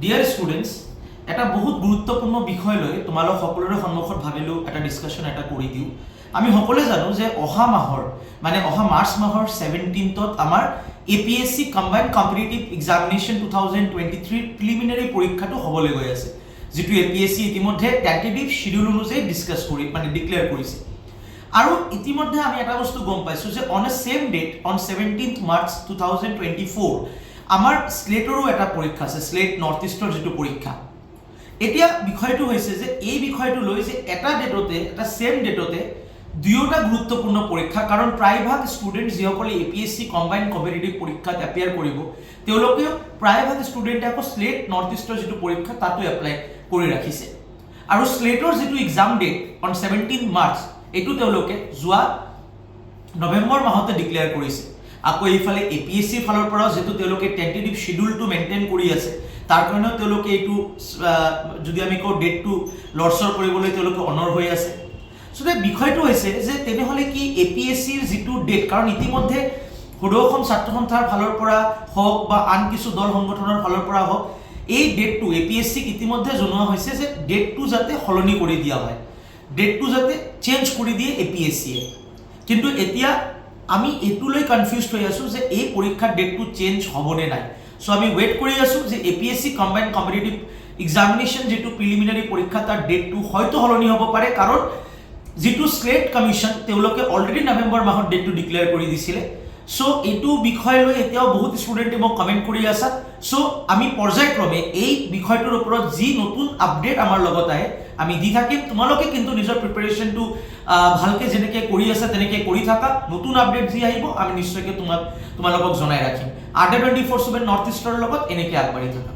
Dear students, এটা বহুত গুৰুত্বপূৰ্ণ বিষয় লৈ তোমালোক সকলোৰে সন্মুখত ভাবিলোঁ এটা ডিছকাশ্যন এটা কৰি দিওঁ। আমি সকলোৱে জানো যে অহা মাৰ্চ মাহৰ 17th আমাৰ APSC combined competitive examination 2023 preliminary পৰীক্ষাটো হ'বলৈ গৈ আছে, যিটো APSC ইতিমধ্যে টেণ্টেটিভ শিডিউল অনুযায়ী ডিক্লেয়াৰ কৰিছে। আৰু ইতিমধ্যে আমি এটা বস্তু গম পাইছোঁ যে on a same date on 17th March 2024 আমাৰ স্লেটৰো এটা পৰীক্ষা আছে, স্লেট নৰ্থ ইষ্টৰ যিটো পৰীক্ষা। এতিয়া বিষয়টো হৈছে যে এই বিষয়টো লৈ যে এটা ছেম ডেটতে দুয়োটা গুৰুত্বপূৰ্ণ পৰীক্ষা, কাৰণ প্ৰায়ভাগ ষ্টুডেণ্ট যিসকলে APSC কম্বাইণ্ড কম্পিটিটিভ পৰীক্ষাত এপিয়াৰ কৰিব তেওঁলোকেও প্ৰায়ভাগ ষ্টুডেণ্টে আকৌ স্লেট নৰ্থ ইষ্টৰ যিটো পৰীক্ষা তাতো এপ্লাই কৰি ৰাখিছে। আৰু স্লেটৰ যিটো এক্সাম ডেট অন 17 মাৰ্চ এইটো তেওঁলোকে যোৱা নৱেম্বৰ মাহতে ডিক্লেয়াৰ কৰিছে। আকৌ এইফালে APSCৰ ফালৰ পৰাও যিটো তেওঁলোকে টেণ্টেটিভ শিডিউলটো মেইনটেইন কৰি আছে, তাৰ কাৰণেও তেওঁলোকে এইটো যদি আমি কওঁ ডেটটো লৰচৰ কৰিবলৈ তেওঁলোকে অনৰ হৈ আছে। চ' বিষয়টো হৈছে যে তেনেহ'লে কি APSCৰ যিটো ডেট, কাৰণ ইতিমধ্যে সদৌ অসম ছাত্ৰ সন্থাৰ ফালৰ পৰা হওক বা আন কিছু দল সংগঠনৰ ফালৰ পৰা হওক এই ডেটটো APSCক ইতিমধ্যে জনোৱা হৈছে যে ডেটটো যাতে সলনি কৰি দিয়া হয়, ডেটটো যাতে চেঞ্জ কৰি দিয়ে APSCয়ে। কিন্তু এতিয়া আমি এইটো লৈ কনফিউজ হৈ আছোঁ যে এই পৰীক্ষাৰ ডেটটো চেঞ্জ হ'বনে নাই। চ' আমি ৱেইট কৰি আছোঁ যে APSC কম্বাইণ্ড কম্পিটিটিভ এক্সামিনেশ্যন যিটো প্ৰিলিমিনাৰী পৰীক্ষা তাৰ ডেটটো হয়তো সলনি হ'ব পাৰে, কাৰণ যিটো স্লেট কমিশ্যন তেওঁলোকে অলৰেডি নৱেম্বৰ মাহত ডেটটো ডিক্লেয়াৰ কৰি দিছিলে। চ' এইটো বিষয় লৈ এতিয়াও বহুত ষ্টুডেণ্টে মোক কমেণ্ট কৰি আছা। চ' আমি পৰ্যায়ক্ৰমে এই বিষয়টোৰ ওপৰত যি নতুন আপডেট আমাৰ লগত আহে আমি দি থাকিম। তোমালোকে কিন্তু নিজৰ প্ৰিপাৰেশ্যনটো ভালকৈ যেনেকৈ কৰি আছা তেনেকৈ কৰি থাকা। নতুন আপডেট যি আহিব আমি নিশ্চয়কৈ তোমালোকক জনাই ৰাখিম। RJ24/7 নৰ্থ ইষ্টৰ লগত এনেকৈ আগবাঢ়ি থাকা।